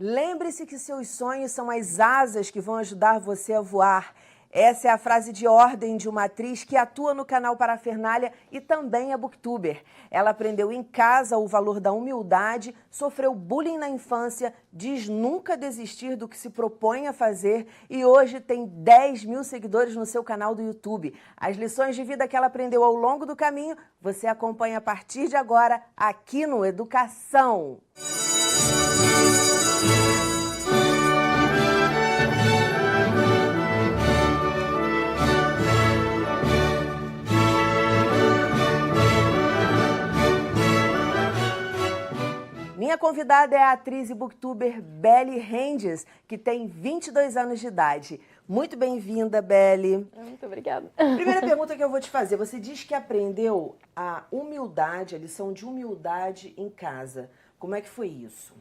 Lembre-se que seus sonhos são as asas que vão ajudar você a voar. Essa é a frase de ordem de uma atriz que atua no canal Parafernália e também é booktuber. Ela aprendeu em casa o valor da humildade, sofreu bullying na infância, diz nunca desistir do que se propõe a fazer e hoje tem 10 mil seguidores no seu canal do YouTube. As lições de vida que ela aprendeu ao longo do caminho, você acompanha a partir de agora aqui no Educação. Minha convidada é a atriz e booktuber Belly Rendes, que tem 22 anos de idade. Muito bem-vinda, Belly. Muito obrigada. Primeira pergunta que eu vou te fazer. Você diz que aprendeu a humildade, a lição de humildade em casa. Como é que foi isso?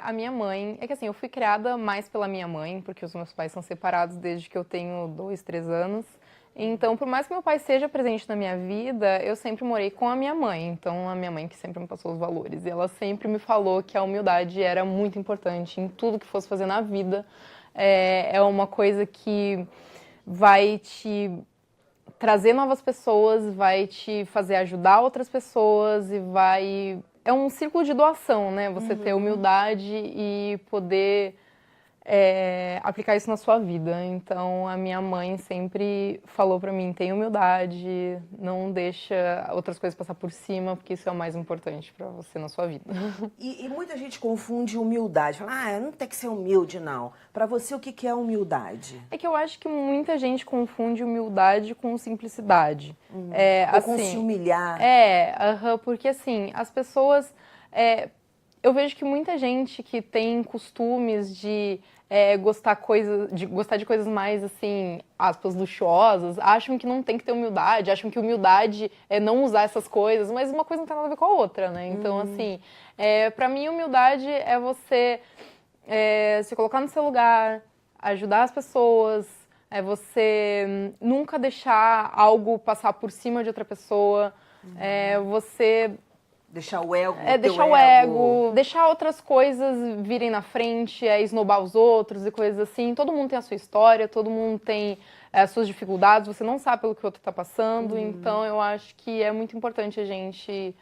A minha mãe... É que assim, eu fui criada mais pela minha mãe, porque os meus pais são separados desde que eu tenho 2, 3 anos. Então, por mais que meu pai seja presente na minha vida, eu sempre morei com a minha mãe. Então, a minha mãe que sempre me passou os valores. E ela sempre me falou que a humildade era muito importante em tudo que fosse fazer na vida. É uma coisa que vai te trazer novas pessoas, vai te fazer ajudar outras pessoas e vai... É um círculo de doação, né? Você ter humildade e poder... aplicar isso na sua vida. Então, a minha mãe sempre falou pra mim, tenha humildade, não deixa outras coisas passar por cima, porque isso é o mais importante pra você na sua vida. E muita gente confunde humildade. Fala, não tem que ser humilde, não. Pra você, o que é humildade? É que eu acho que muita gente confunde humildade com simplicidade. Ou com se humilhar. Porque assim, as pessoas... eu vejo que muita gente que tem costumes de gostar de coisas mais, assim, aspas, luxuosas, acham que não tem que ter humildade, acham que humildade é não usar essas coisas, mas uma coisa não tem nada a ver com a outra, né? Então, assim, pra mim, humildade é você se colocar no seu lugar, ajudar as pessoas, é você nunca deixar algo passar por cima de outra pessoa, você... Deixar o ego, deixar o ego, deixar outras coisas virem na frente, esnobar os outros e coisas assim. Todo mundo tem a sua história, todo mundo tem as suas dificuldades, você não sabe pelo que o outro está passando, então eu acho que é muito importante a gente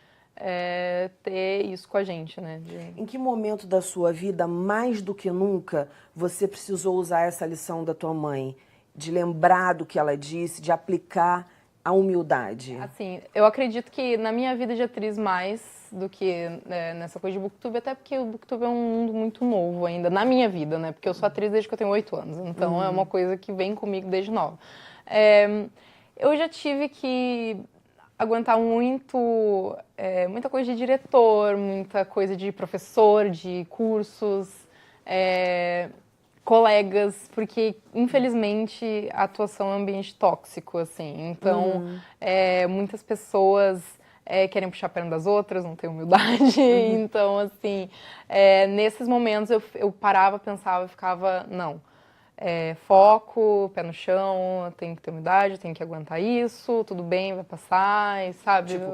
ter isso com a gente, né? Em que momento da sua vida, mais do que nunca, você precisou usar essa lição da tua mãe? De lembrar do que ela disse, de aplicar a humildade? Assim, eu acredito que na minha vida de atriz mais do que nessa coisa de booktube, até porque o booktube é um mundo muito novo ainda, na minha vida, né? Porque eu sou atriz desde que eu tenho 8 anos, então é uma coisa que vem comigo desde nova. Eu já tive que aguentar muita coisa de diretor, muita coisa de professor, de cursos, colegas, porque, infelizmente, a atuação é um ambiente tóxico, assim. Então, muitas pessoas querem puxar a perna das outras, não tem humildade. Então, assim, nesses momentos eu parava, pensava e ficava, não. Foco, pé no chão, tem que ter humildade, tem que aguentar isso, tudo bem, vai passar, e sabe? Tipo,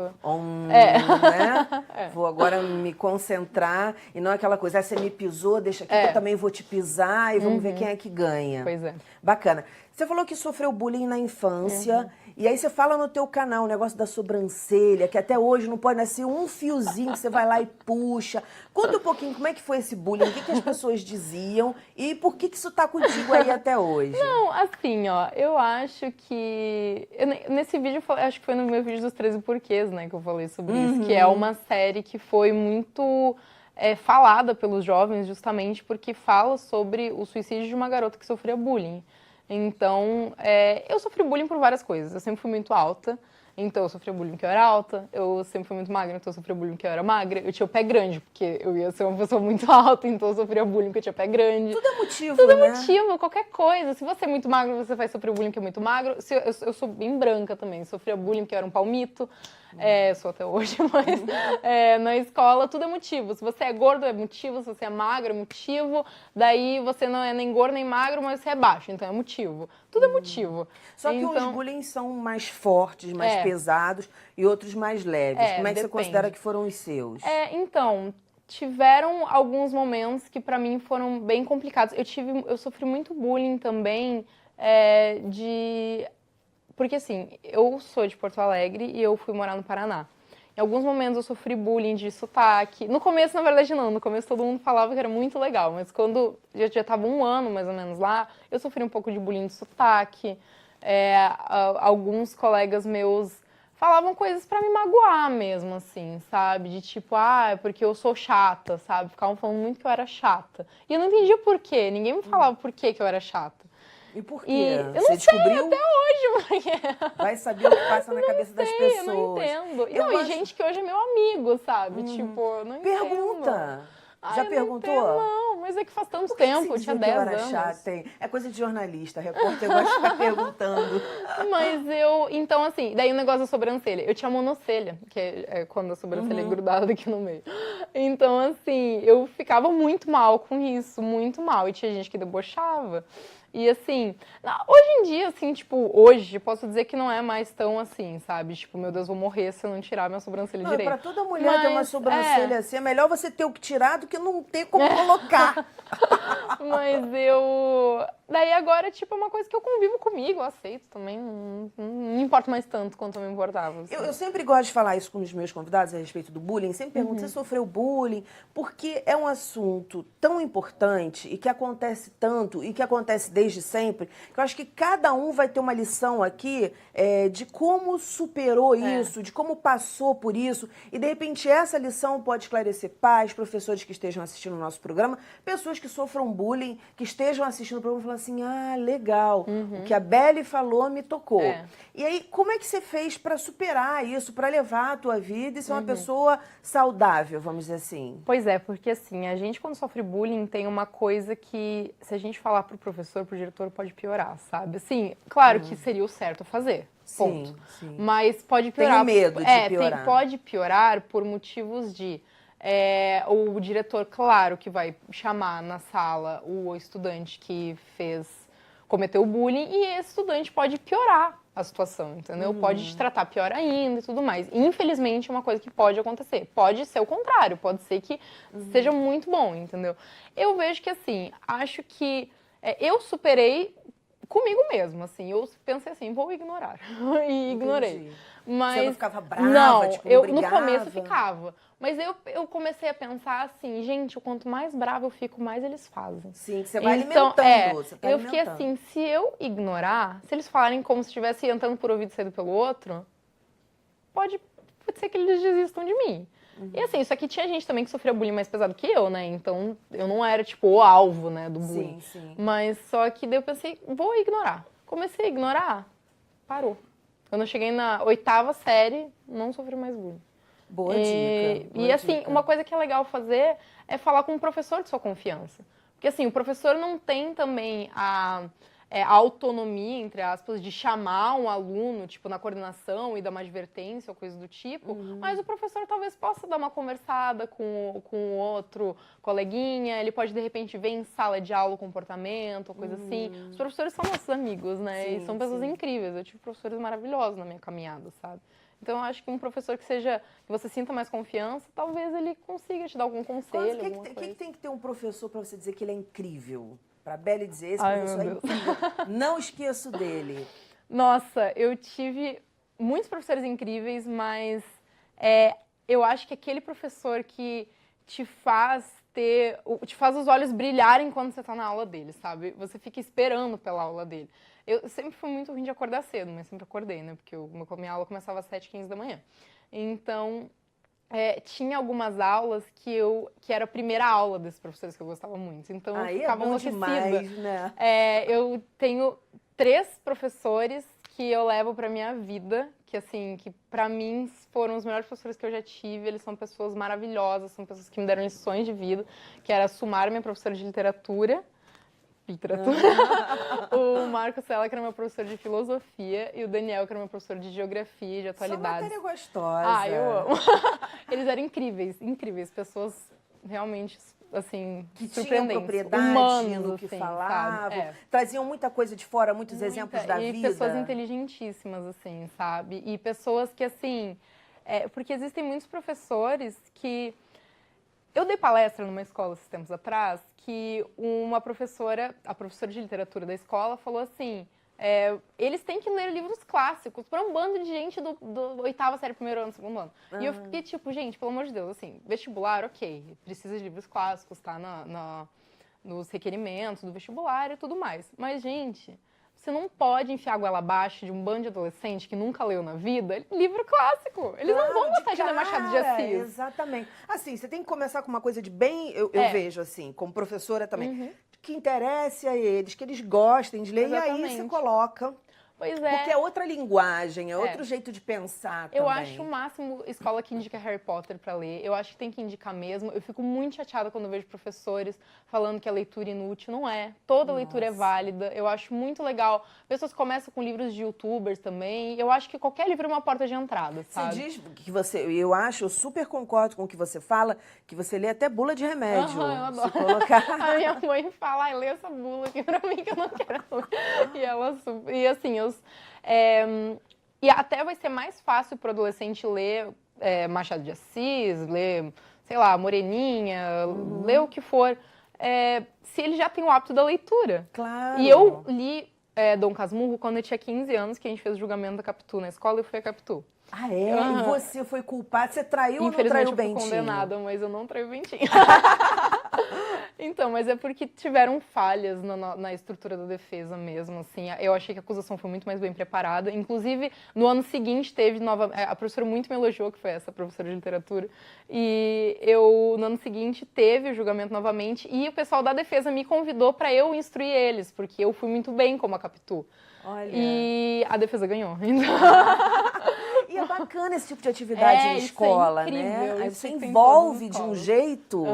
né? Vou agora me concentrar e não aquela coisa, você me pisou, deixa aqui que eu também vou te pisar e vamos ver quem é que ganha. Pois é. Bacana. Você falou que sofreu bullying na infância e aí você fala no teu canal o negócio da sobrancelha, que até hoje não pode nascer um fiozinho que você vai lá e puxa. Conta um pouquinho como é que foi esse bullying, o que as pessoas diziam e por que isso tá contigo aí até hoje? Não, assim, ó, eu acho que... Nesse vídeo, acho que foi no meu vídeo dos 13 porquês, né, que eu falei sobre isso, que é uma série que foi muito falada pelos jovens justamente porque fala sobre o suicídio de uma garota que sofria bullying. Então, eu sofri bullying por várias coisas. Eu sempre fui muito alta, então eu sofri bullying porque eu era alta. Eu sempre fui muito magra, então eu sofri bullying porque eu era magra. Eu tinha o pé grande, porque eu ia ser uma pessoa muito alta, então eu sofria bullying porque eu tinha pé grande. Tudo é motivo, Tudo né? é motivo, qualquer coisa. Se você é muito magro, você vai sofrer bullying porque é muito magro. Eu sou bem branca também, eu sofria bullying porque eu era um palmito. Eu sou até hoje, mas na escola tudo é motivo. Se você é gordo é motivo, se você é magro é motivo. Daí você não é nem gordo nem magro, mas você é baixo, então é motivo. Tudo é motivo. Só que uns bullying são mais fortes, mais pesados e outros mais leves. Como é que você depende. considera que foram os seus? Então, tiveram alguns momentos que pra mim foram bem complicados. Eu sofri muito bullying também, porque assim, eu sou de Porto Alegre e eu fui morar no Paraná. Em alguns momentos eu sofri bullying de sotaque. No começo, na verdade, não. No começo todo mundo falava que era muito legal. Mas quando já tava um ano, mais ou menos, lá, eu sofri um pouco de bullying de sotaque. Alguns colegas meus falavam coisas pra me magoar mesmo, assim, sabe? De tipo, é porque eu sou chata, sabe? Ficavam falando muito que eu era chata. E eu não entendia por quê. Ninguém me falava por que eu era chata. E por quê? E eu Você não descobriu? sei até hoje, porque... Vai saber o que passa na cabeça das pessoas. Eu não entendo. Eu E gosto... gente que hoje é meu amigo, sabe? Tipo, eu não entendo. Pergunta. Já eu perguntou? Não, entendo, não, mas é que faz tanto Por que tempo, você eu tinha dizia que 10 eu era anos. chata? É coisa de jornalista, repórter gosta de ficar perguntando. Mas então assim, daí o negócio da sobrancelha. Eu tinha monocelha, que é quando a sobrancelha é grudada aqui no meio. Então assim, eu ficava muito mal com isso, muito mal. E tinha gente que debochava. E assim, hoje em dia, assim, tipo, hoje, posso dizer que não é mais tão assim, sabe? Tipo, meu Deus, vou morrer se eu não tirar minha sobrancelha direito. Pra toda mulher ter uma sobrancelha assim, é melhor você ter o que tirar do que não ter como colocar. Mas daí agora, tipo, é uma coisa que eu convivo comigo, eu aceito também, não me importa mais tanto quanto eu me importava. Assim. Eu sempre gosto de falar isso com os meus convidados a respeito do bullying. Sempre pergunto, você sofreu bullying? Porque é um assunto tão importante e que acontece tanto e que acontece desde sempre, que eu acho que cada um vai ter uma lição aqui de como superou isso, de como passou por isso. E, de repente, essa lição pode esclarecer pais, professores que estejam assistindo o nosso programa, pessoas que sofram bullying, que estejam assistindo o programa e falam assim, legal, o que a Belle falou me tocou. E aí, como é que você fez para superar isso, para levar a tua vida e ser uma pessoa saudável, vamos dizer assim? Pois é, porque assim, a gente quando sofre bullying tem uma coisa que, se a gente falar pro professor, pro diretor, pode piorar, sabe? Assim, claro que seria o certo a fazer, ponto. Sim, sim. Mas pode piorar. Tenho medo de piorar. Pode piorar por motivos de... o diretor, claro, que vai chamar na sala o estudante que cometeu o bullying e esse estudante pode piorar a situação, entendeu? Pode te tratar pior ainda e tudo mais. Infelizmente, é uma coisa que pode acontecer. Pode ser o contrário, pode ser que seja muito bom, entendeu? Eu vejo que, assim, acho que eu superei comigo mesmo, assim. Eu pensei assim, vou ignorar. E ignorei. Entendi. Mas você não ficava brava? Não, tipo, não no brigava? começo ficava. Mas eu comecei a pensar assim, gente, quanto mais brava eu fico, mais eles fazem. Sim, que você vai Então, alimentando. Você tá eu fiquei alimentando. assim, se eu ignorar, se eles falarem como se estivesse entrando por um ouvido e saindo pelo outro, pode ser que eles desistam de mim. E assim, só que tinha gente também que sofria bullying mais pesado que eu, né? Então eu não era, tipo, o alvo, né, do bullying. Sim, sim. Mas só que daí eu pensei, vou ignorar. Comecei a ignorar, parou. Quando eu cheguei na 8ª série, não sofri mais bullying. Boa dica. E assim, uma coisa que é legal fazer é falar com um professor de sua confiança. Porque assim, o professor não tem também a autonomia, entre aspas, de chamar um aluno, tipo, na coordenação e dar uma advertência ou coisa do tipo, mas o professor talvez possa dar uma conversada com outro coleguinha, ele pode, de repente, ver em sala de aula o comportamento, ou coisa assim. Os professores são nossos amigos, né? Sim, e são pessoas incríveis. Eu tive professores maravilhosos na minha caminhada, sabe? Então, eu acho que um professor que você sinta mais confiança, talvez ele consiga te dar algum conselho, alguma coisa. O que tem que ter um professor para você dizer que ele é incrível? Para a Belle dizer, esse Ai, professor é meu Deus. incrível. Não esqueço dele. Nossa, eu tive muitos professores incríveis, mas eu acho que aquele professor que te faz os olhos brilharem quando você está na aula dele, sabe? Você fica esperando pela aula dele. Eu sempre fui muito ruim de acordar cedo, mas sempre acordei, né? Porque minha aula começava às 7h15 da manhã. Então, tinha algumas aulas que era a primeira aula desses professores que eu gostava muito. Então, eu ficava enlouquecida. Demais, né? Eu tenho 3 professores que eu levo pra minha vida, que assim, que pra mim foram os melhores professores que eu já tive. Eles são pessoas maravilhosas, são pessoas que me deram lições de vida, que era a Sumar, minha professora de literatura. O Marco Sela, que era meu professor de filosofia, e o Daniel, que era meu professor de geografia e de atualidades. Só matéria gostosa. Eu amo. Eles eram incríveis, incríveis, pessoas realmente, assim, que surpreendentes. tinham propriedade humanos, no que assim, falavam, traziam muita coisa de fora, muitos exemplos da vida. E pessoas inteligentíssimas, assim, sabe? E pessoas que, assim... porque existem muitos professores que Eu dei palestra numa escola esses tempos atrás que uma professora, a professora de literatura da escola, falou assim, eles têm que ler livros clássicos para um bando de gente do 8ª série, 1º ano, 2º ano. E eu fiquei tipo, gente, pelo amor de Deus, assim, vestibular, ok, precisa de livros clássicos, tá nos requerimentos do vestibular e tudo mais. Mas, gente, você não pode enfiar a goela abaixo de um bando de adolescente que nunca leu na vida livro clássico. Eles não vão gostar de ler Machado de Assis. Exatamente. Assim, você tem que começar com uma coisa de bem... Eu vejo, assim, como professora também, que interesse a eles, que eles gostem de ler. Exatamente. E aí você coloca... Pois é. Porque é outra linguagem, é outro jeito de pensar também. Eu acho o máximo escola que indica Harry Potter pra ler. Eu acho que tem que indicar mesmo. Eu fico muito chateada quando eu vejo professores falando que a leitura é inútil. Não é. Toda leitura é válida. Eu acho muito legal. Pessoas começam com livros de youtubers também. Eu acho que qualquer livro é uma porta de entrada, sabe? Você diz que eu super concordo com o que você fala, que você lê até bula de remédio. Eu adoro. Se colocar... A minha mãe fala, lê essa bula aqui pra mim que eu não quero ler. E assim, e até vai ser mais fácil para o adolescente ler Machado de Assis, ler, sei lá, Moreninha, ler o que for, se ele já tem o hábito da leitura. Claro. E eu li Dom Casmurro quando eu tinha 15 anos, que a gente fez o julgamento da Capitu na escola e fui a Capitu. Ah, é? E você foi culpado? Você traiu ou não traiu o Infelizmente eu Bentinho? fui condenada, mas eu não traí o Bentinho. Então, mas é porque tiveram falhas na estrutura da defesa mesmo, assim. Eu achei que a acusação foi muito mais bem preparada. Inclusive, no ano seguinte teve a professora muito me elogiou, que foi essa professora de literatura. E no ano seguinte teve o julgamento novamente e o pessoal da defesa me convidou para eu instruir eles, porque eu fui muito bem como a Capitu. Olha. E a defesa ganhou. Então... E é bacana esse tipo de atividade em escola, incrível, né? Aí você tem envolve de um jeito.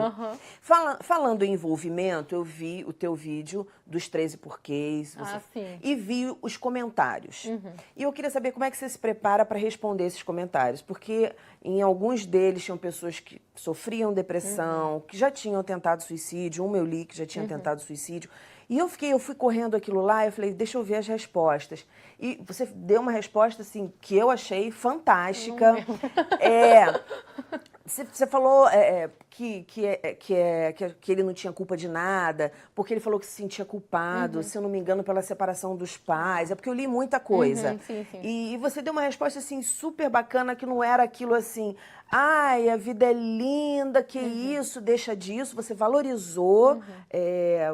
Falando em envolvimento, eu vi o teu vídeo dos 13 porquês. Sim. E vi os comentários. E eu queria saber como é que você se prepara para responder esses comentários. Porque em alguns deles tinham pessoas que sofriam depressão, que já tinham tentado suicídio. Eu li que já tinha tentado suicídio. E eu fui correndo aquilo lá, eu falei, deixa eu ver as respostas. E você deu uma resposta, assim, que eu achei fantástica. Você falou que ele não tinha culpa de nada, porque ele falou que se sentia culpado, se eu não me engano, pela separação dos pais. É porque eu li muita coisa. Sim. E você deu uma resposta, assim, super bacana, que não era aquilo assim... Ai, a vida é linda, que isso, deixa disso. Você valorizou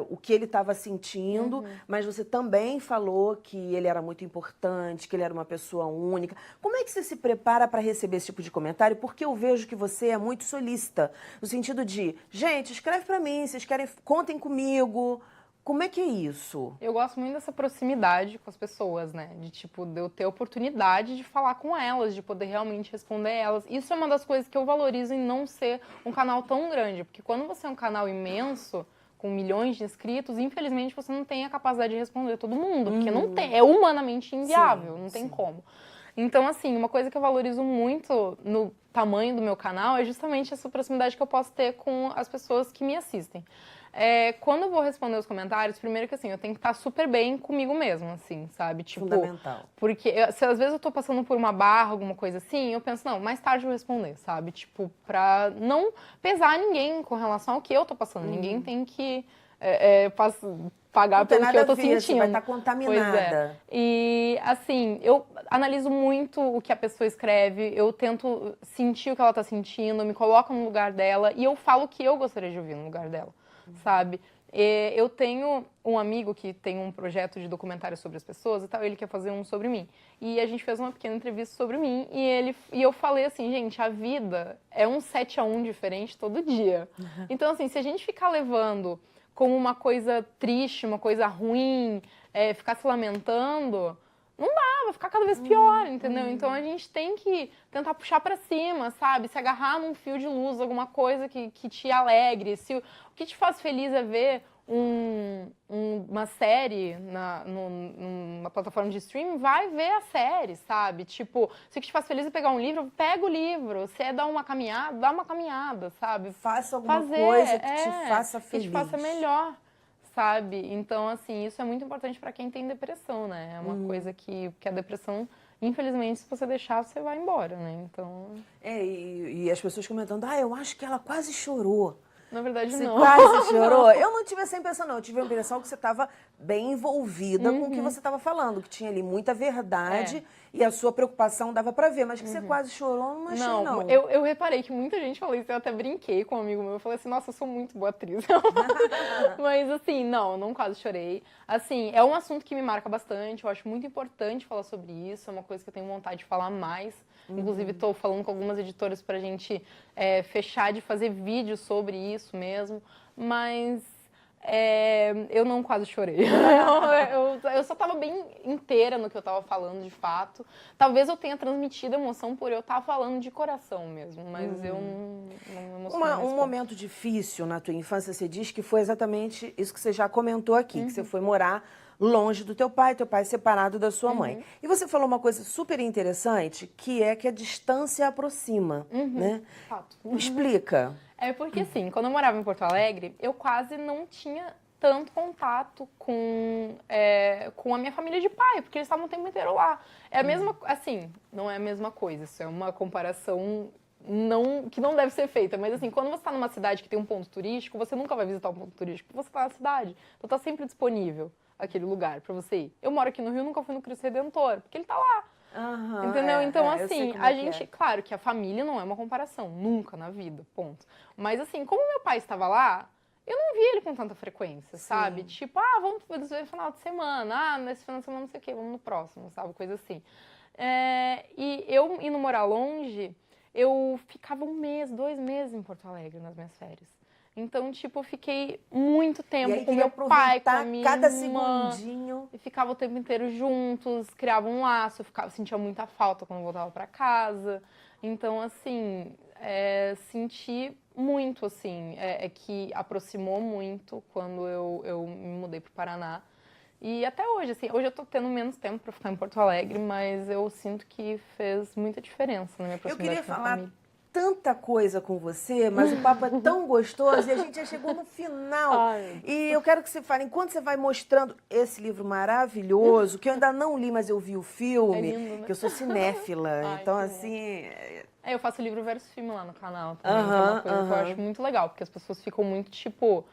o que ele estava sentindo, mas você também falou que ele era muito importante, que ele era uma pessoa única. Como é que você se prepara para receber esse tipo de comentário? Porque eu vejo que você é muito solícita, no sentido de, gente, escreve para mim, vocês querem, contem comigo. Como é que é isso? Eu gosto muito dessa proximidade com as pessoas, né? De eu ter oportunidade de falar com elas, de poder realmente responder elas. Isso é uma das coisas que eu valorizo em não ser um canal tão grande. Porque quando você é um canal imenso, com milhões de inscritos, infelizmente você não tem a capacidade de responder todo mundo. Porque não tem, é humanamente inviável, não tem como. Então, assim, uma coisa que eu valorizo muito no tamanho do meu canal é justamente essa proximidade que eu posso ter com as pessoas que me assistem. Quando eu vou responder os comentários, primeiro que assim, eu tenho que estar super bem comigo mesmo, assim, sabe? Fundamental. Porque se às vezes eu tô passando por uma barra, alguma coisa assim, eu penso, não, mais tarde eu vou responder, sabe? Pra não pesar ninguém com relação ao que eu tô passando. Ninguém tem que pagar pelo que eu tô sentindo. Você vai estar contaminada. E, assim, eu analiso muito o que a pessoa escreve, eu tento sentir o que ela tá sentindo, eu me coloco no lugar dela e eu falo o que eu gostaria de ouvir no lugar dela. Sabe? Eu tenho um amigo que tem um projeto de documentário sobre as pessoas e tal, ele quer fazer um sobre mim. E a gente fez uma pequena entrevista sobre mim e eu falei assim, gente, a vida é um 7-1 diferente todo dia. Então, assim, se a gente ficar levando como uma coisa triste, uma coisa ruim, ficar se lamentando... Não dá, vai ficar cada vez pior, entendeu? Então a gente tem que tentar puxar pra cima, sabe? Se agarrar num fio de luz, alguma coisa que te alegre. Se o que te faz feliz é ver uma série numa plataforma de streaming, vai ver a série, sabe? Se o que te faz feliz é pegar um livro, pega o livro. Se é dar uma caminhada, dá uma caminhada, sabe? Faça alguma coisa que te faça feliz. Que te faça melhor. Sabe? Então, assim, isso é muito importante para quem tem depressão, né? É uma coisa que a depressão infelizmente, se você deixar, você vai embora, né? Então... E as pessoas comentando, eu acho que ela quase chorou. Na verdade, Você não. quase chorou? Eu não tive essa impressão, não. Eu tive a impressão que você estava bem envolvida com o que você estava falando, que tinha ali muita verdade e a sua preocupação dava pra ver, mas que você quase chorou, não achei, não. Eu reparei que muita gente falou isso, eu até brinquei com um amigo meu, eu falei assim, nossa, eu sou muito boa atriz. Mas assim, não quase chorei. Assim, é um assunto que me marca bastante, eu acho muito importante falar sobre isso, é uma coisa que eu tenho vontade de falar mais. Inclusive, estou falando com algumas editoras pra gente fechar de fazer vídeos sobre isso mesmo, mas eu não quase chorei. Eu só estava bem inteira no que eu estava falando, de fato. Talvez eu tenha transmitido emoção por eu estar falando de coração mesmo, mas eu não emocionei. Um momento difícil na tua infância, você diz que foi exatamente isso que você já comentou aqui, que você foi morar longe do teu pai separado da sua mãe. E você falou uma coisa super interessante, que é que a distância aproxima, né? Fato. Explica. É porque, assim, quando eu morava em Porto Alegre, eu quase não tinha tanto contato com a minha família de pai, porque eles estavam o tempo inteiro lá. É a mesma, assim, não é a mesma coisa, isso é uma comparação que não deve ser feita, mas assim, quando você está numa cidade que tem um ponto turístico, você nunca vai visitar um ponto turístico, porque você está na cidade, então tá sempre disponível aquele lugar pra você ir. Eu moro aqui no Rio, nunca fui no Cristo Redentor, porque ele tá lá. Entendeu? Então, assim, a gente... Claro que a família não é uma comparação, nunca na vida, ponto. Mas, assim, como meu pai estava lá, eu não via ele com tanta frequência, sabe? Tipo, vamos ver no final de semana, nesse final de semana não sei o quê, vamos no próximo, sabe? Coisa assim. E eu indo morar longe, eu ficava 1 mês, 2 meses em Porto Alegre nas minhas férias. Então, tipo, eu fiquei muito tempo com meu pai, com a minha cada irmã, segundinho. e ficava o tempo inteiro juntos, criava um laço, eu sentia muita falta quando eu voltava pra casa. Então, assim, senti muito, assim, que aproximou muito quando eu me mudei pro Paraná. E até hoje, assim, hoje eu tô tendo menos tempo pra ficar em Porto Alegre, mas eu sinto que fez muita diferença na minha proximidade com a família. Eu queria falar tanta coisa com você, mas o papo é tão gostoso e a gente já chegou no final. E eu quero que você fale, enquanto você vai mostrando esse livro maravilhoso, que eu ainda não li, mas eu vi o filme, lindo, né? Que eu sou cinéfila, então assim... Eu faço livro versus filme lá no canal também, que é uma coisa que eu acho muito legal, porque as pessoas ficam muito tipo,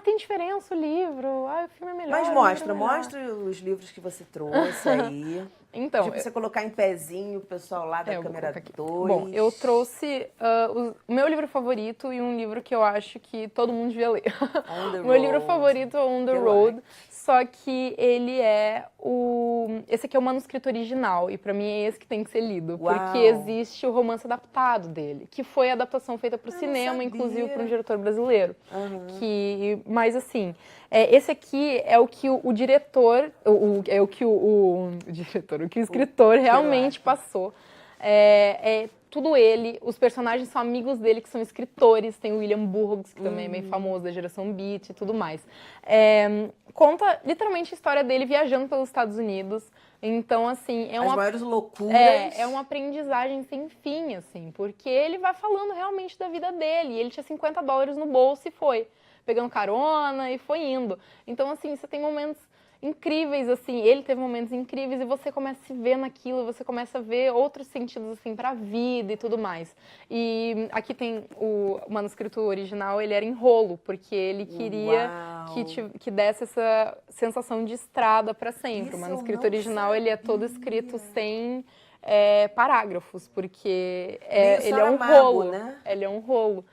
tem diferença o livro, o filme é melhor. Mas mostra os livros que você trouxe aí. Então, tipo, você colocar em pezinho o pessoal lá da câmera 2. Bom, eu trouxe o meu livro favorito e um livro que eu acho que todo mundo devia ler. Meu livro favorito é On the Road, só que ele esse aqui é o manuscrito original, e pra mim é esse que tem que ser lido, porque existe o romance adaptado dele, que foi a adaptação feita pro cinema, inclusive por um diretor brasileiro. Mas assim, esse aqui é o que o diretor, o que o escritor realmente passou. Tudo ele, os personagens são amigos dele que são escritores, tem o William Burroughs, que também é meio famoso, da geração Beat e tudo mais. Conta literalmente a história dele viajando pelos Estados Unidos. Então, assim, as maiores loucuras. É uma aprendizagem sem fim, assim, porque ele vai falando realmente da vida dele. Ele tinha $50 no bolso e foi, pegando carona e foi indo. Então, assim, você tem momentos incríveis, assim, ele teve momentos incríveis e você começa a se ver naquilo, você começa a ver outros sentidos, assim, pra vida e tudo mais. E aqui tem o manuscrito original, ele era em rolo, porque ele queria que desse essa sensação de estrada pra sempre. O manuscrito original, ele é todo escrito sem parágrafos, porque ele é um rolo, né? Ele é um rolo,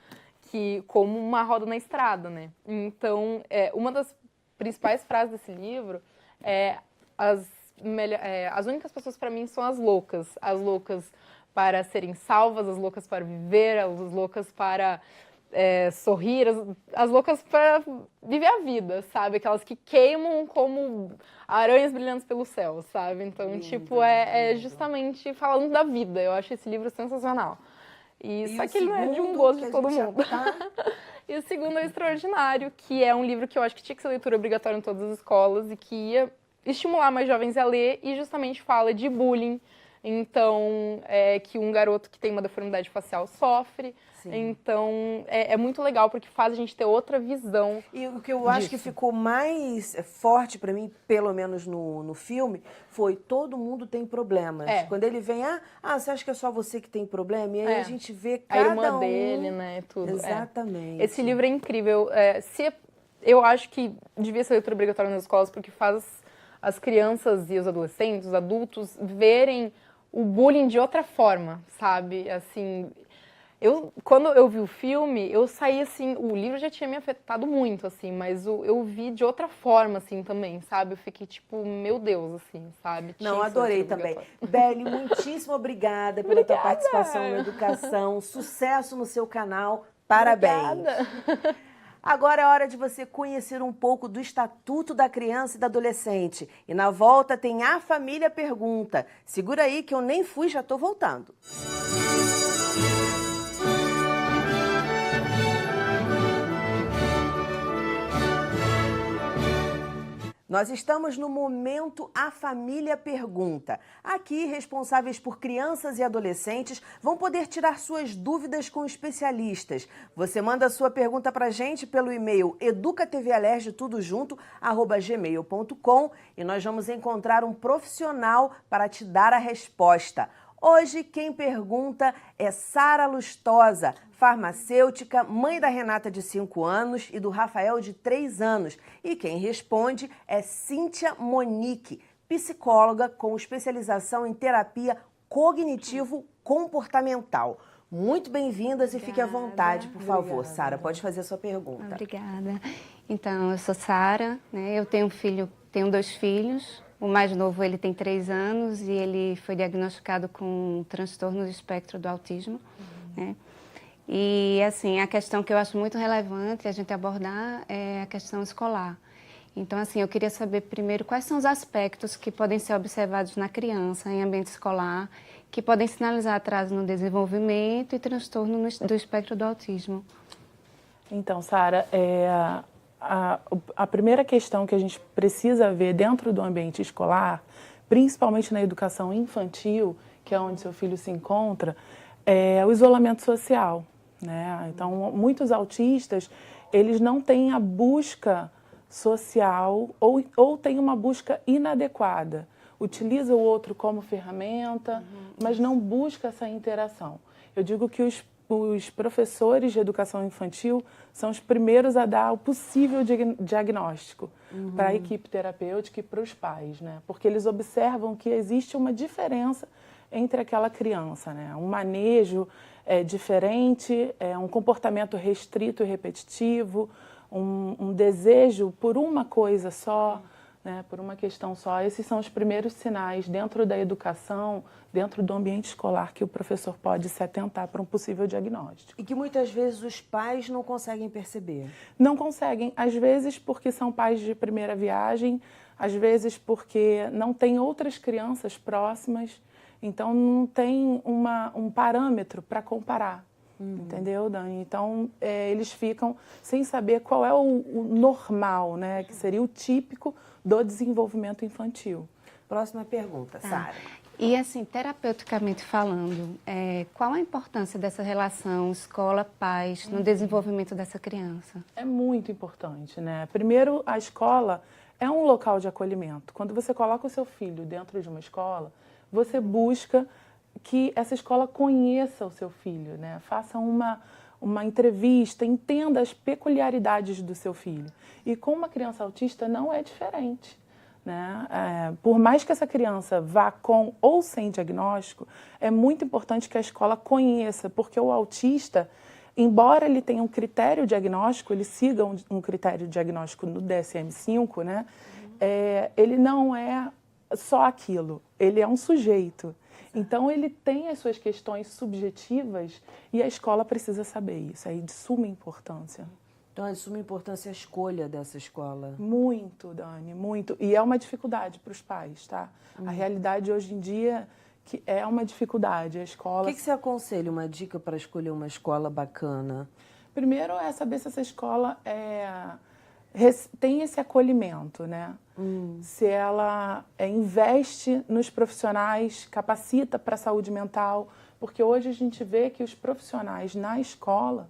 como uma roda na estrada, né? Então, uma das principais frases desse livro as únicas pessoas para mim são as loucas para serem salvas, as loucas para viver, as loucas para sorrir, as loucas para viver a vida, sabe? Aquelas que queimam como aranhas brilhantes pelo céu, sabe? Então, tipo, é justamente falando da vida. Eu acho esse livro sensacional. Só que ele não é de um gosto de todo mundo. E o segundo é o Extraordinário, que é um livro que eu acho que tinha que ser leitura obrigatória em todas as escolas e que ia estimular mais jovens a ler, e justamente fala de bullying, Então, que um garoto que tem uma deformidade facial sofre. Sim. Então, é muito legal, porque faz a gente ter outra visão. E o que eu acho que ficou mais forte para mim, pelo menos no filme, foi todo mundo tem problemas. Quando ele vem, você acha que é só você que tem problema? E aí a gente vê cada a irmã dele, né, tudo. Exatamente. Esse livro é incrível. Eu acho que devia ser leitura obrigatória nas escolas, porque faz as crianças e os adolescentes, os adultos, verem o bullying de outra forma, sabe? Assim, quando eu vi o filme, eu saí assim, o livro já tinha me afetado muito, assim, mas eu vi de outra forma, assim, também, sabe? Eu fiquei tipo, meu Deus, assim, sabe? Não, adorei também. Beli, muitíssimo obrigada pela tua participação na educação. Sucesso no seu canal. Parabéns. Obrigada. Agora é hora de você conhecer um pouco do Estatuto da Criança e do Adolescente. E na volta tem A Família Pergunta. Segura aí que eu nem fui, já tô voltando. Nós estamos no momento A Família Pergunta. Aqui, responsáveis por crianças e adolescentes vão poder tirar suas dúvidas com especialistas. Você manda a sua pergunta para a gente pelo e-mail educatvlerge@gmail.com e nós vamos encontrar um profissional para te dar a resposta. Hoje, quem pergunta é Sara Lustosa, farmacêutica, mãe da Renata, de 5 anos, e do Rafael, de 3 anos. E quem responde é Cíntia Monique, psicóloga com especialização em terapia cognitivo-comportamental. Muito bem-vindas e fique à vontade, por favor. Sara, pode fazer a sua pergunta. Obrigada. Então, eu sou Sara, né? Eu tenho tenho 2 filhos. O mais novo, ele tem 3 anos e ele foi diagnosticado com um transtorno do espectro do autismo, né? E, assim, a questão que eu acho muito relevante a gente abordar é a questão escolar. Então, assim, eu queria saber primeiro quais são os aspectos que podem ser observados na criança em ambiente escolar que podem sinalizar atraso no desenvolvimento e transtorno do espectro do autismo. Então, Sara, a primeira questão que a gente precisa ver dentro do ambiente escolar, principalmente na educação infantil, que é onde seu filho se encontra, é o isolamento social, né? Então, muitos autistas, eles não têm a busca social ou têm uma busca inadequada. Utiliza o outro como ferramenta, mas não busca essa interação. Eu digo que os professores de educação infantil são os primeiros a dar o possível diagnóstico para a equipe terapêutica e para os pais, né? Porque eles observam que existe uma diferença entre aquela criança, né? Um manejo diferente, um comportamento restrito e repetitivo, um desejo por uma coisa só, né? Por uma questão só. Esses são os primeiros sinais dentro da educação, dentro do ambiente escolar, que o professor pode se atentar para um possível diagnóstico. E que muitas vezes os pais não conseguem perceber. Não conseguem, às vezes porque são pais de primeira viagem, às vezes porque não tem outras crianças próximas, então não tem um parâmetro para comparar. Entendeu, Dani? Então, eles ficam sem saber qual é o normal, né? Que seria o típico do desenvolvimento infantil. Próxima pergunta, Sara. E, assim, terapeuticamente falando, qual a importância dessa relação escola-pais no desenvolvimento dessa criança? É muito importante, né? Primeiro, a escola é um local de acolhimento. Quando você coloca o seu filho dentro de uma escola, você busca que essa escola conheça o seu filho, né? Faça uma entrevista, entenda as peculiaridades do seu filho. E com uma criança autista não é diferente, né? Por mais que essa criança vá com ou sem diagnóstico, é muito importante que a escola conheça, porque o autista, embora ele tenha um critério diagnóstico, ele siga um critério diagnóstico no DSM-5, né? Ele não é só aquilo, ele é um sujeito. Então, ele tem as suas questões subjetivas e a escola precisa saber isso, é de suma importância. Então, é de suma importância a escolha dessa escola. Muito, Dani, muito. E é uma dificuldade para os pais, tá? A realidade hoje em dia que é uma dificuldade. A escola... O que você aconselha, uma dica para escolher uma escola bacana? Primeiro é saber se essa escola tem esse acolhimento, né? Se ela investe nos profissionais, capacita para a saúde mental, porque hoje a gente vê que os profissionais na escola,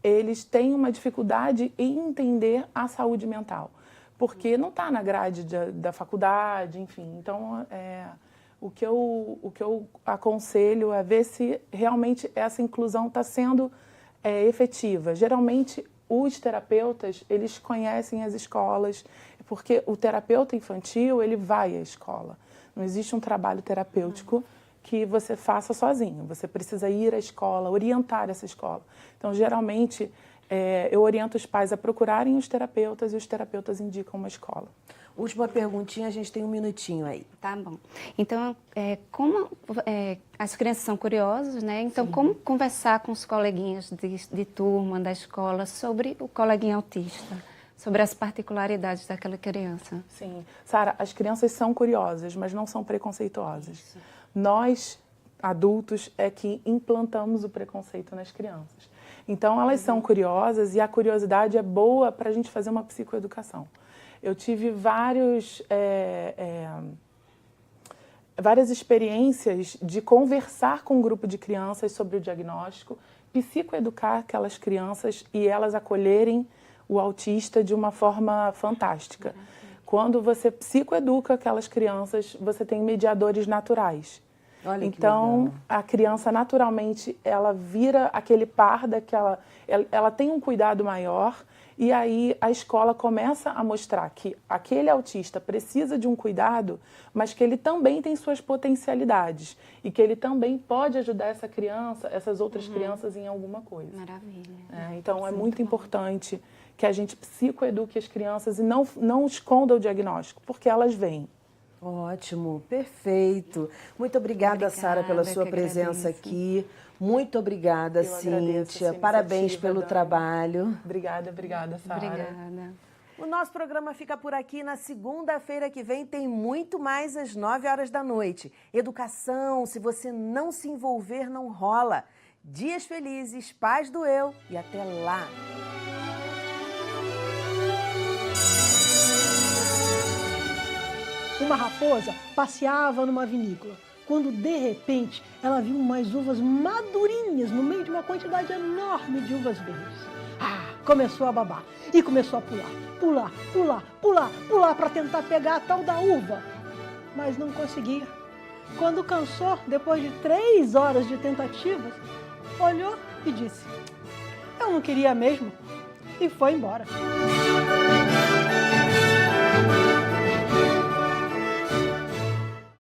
eles têm uma dificuldade em entender a saúde mental, porque não está na grade da faculdade, enfim. Então, o que eu aconselho é ver se realmente essa inclusão está sendo efetiva. Geralmente, os terapeutas, eles conhecem as escolas, porque o terapeuta infantil, ele vai à escola. Não existe um trabalho terapêutico que você faça sozinho. Você precisa ir à escola, orientar essa escola. Então, geralmente, eu oriento os pais a procurarem os terapeutas e os terapeutas indicam uma escola. Última perguntinha, a gente tem um minutinho aí. Tá bom. Então, como as crianças são curiosas, né? Então, como conversar com os coleguinhas de turma, da escola, sobre o coleguinha autista, sobre as particularidades daquela criança? Sim. Sara, as crianças são curiosas, mas não são preconceituosas. Isso. Nós, adultos, é que implantamos o preconceito nas crianças. Então, elas são curiosas e a curiosidade é boa para a gente fazer uma psicoeducação. Eu tive várias experiências de conversar com um grupo de crianças sobre o diagnóstico, psicoeducar aquelas crianças e elas acolherem o autista de uma forma fantástica. Quando você psicoeduca aquelas crianças, você tem mediadores naturais. Olha, então, a criança naturalmente, ela vira aquele par daquela... Ela tem um cuidado maior. E aí a escola começa a mostrar que aquele autista precisa de um cuidado, mas que ele também tem suas potencialidades e que ele também pode ajudar essa criança, essas outras crianças em alguma coisa. Maravilha. Então, é muito importante que a gente psicoeduque as crianças e não esconda o diagnóstico, porque elas vêm. Ótimo, perfeito. Muito obrigada, Sara, pela sua presença aqui. Muito obrigada, Cíntia. Parabéns pelo trabalho. Obrigada, Sara. Obrigada. O nosso programa fica por aqui. Na segunda-feira que vem tem muito mais às 9h da noite. Educação, se você não se envolver, não rola. Dias felizes, paz do eu e até lá. Uma raposa passeava numa vinícola, quando de repente ela viu umas uvas madurinhas no meio de uma quantidade enorme de uvas verdes. Começou a babar e começou a pular para tentar pegar a tal da uva, mas não conseguia. Quando cansou, depois de 3 horas de tentativas, olhou e disse: "Eu não queria mesmo", e foi embora.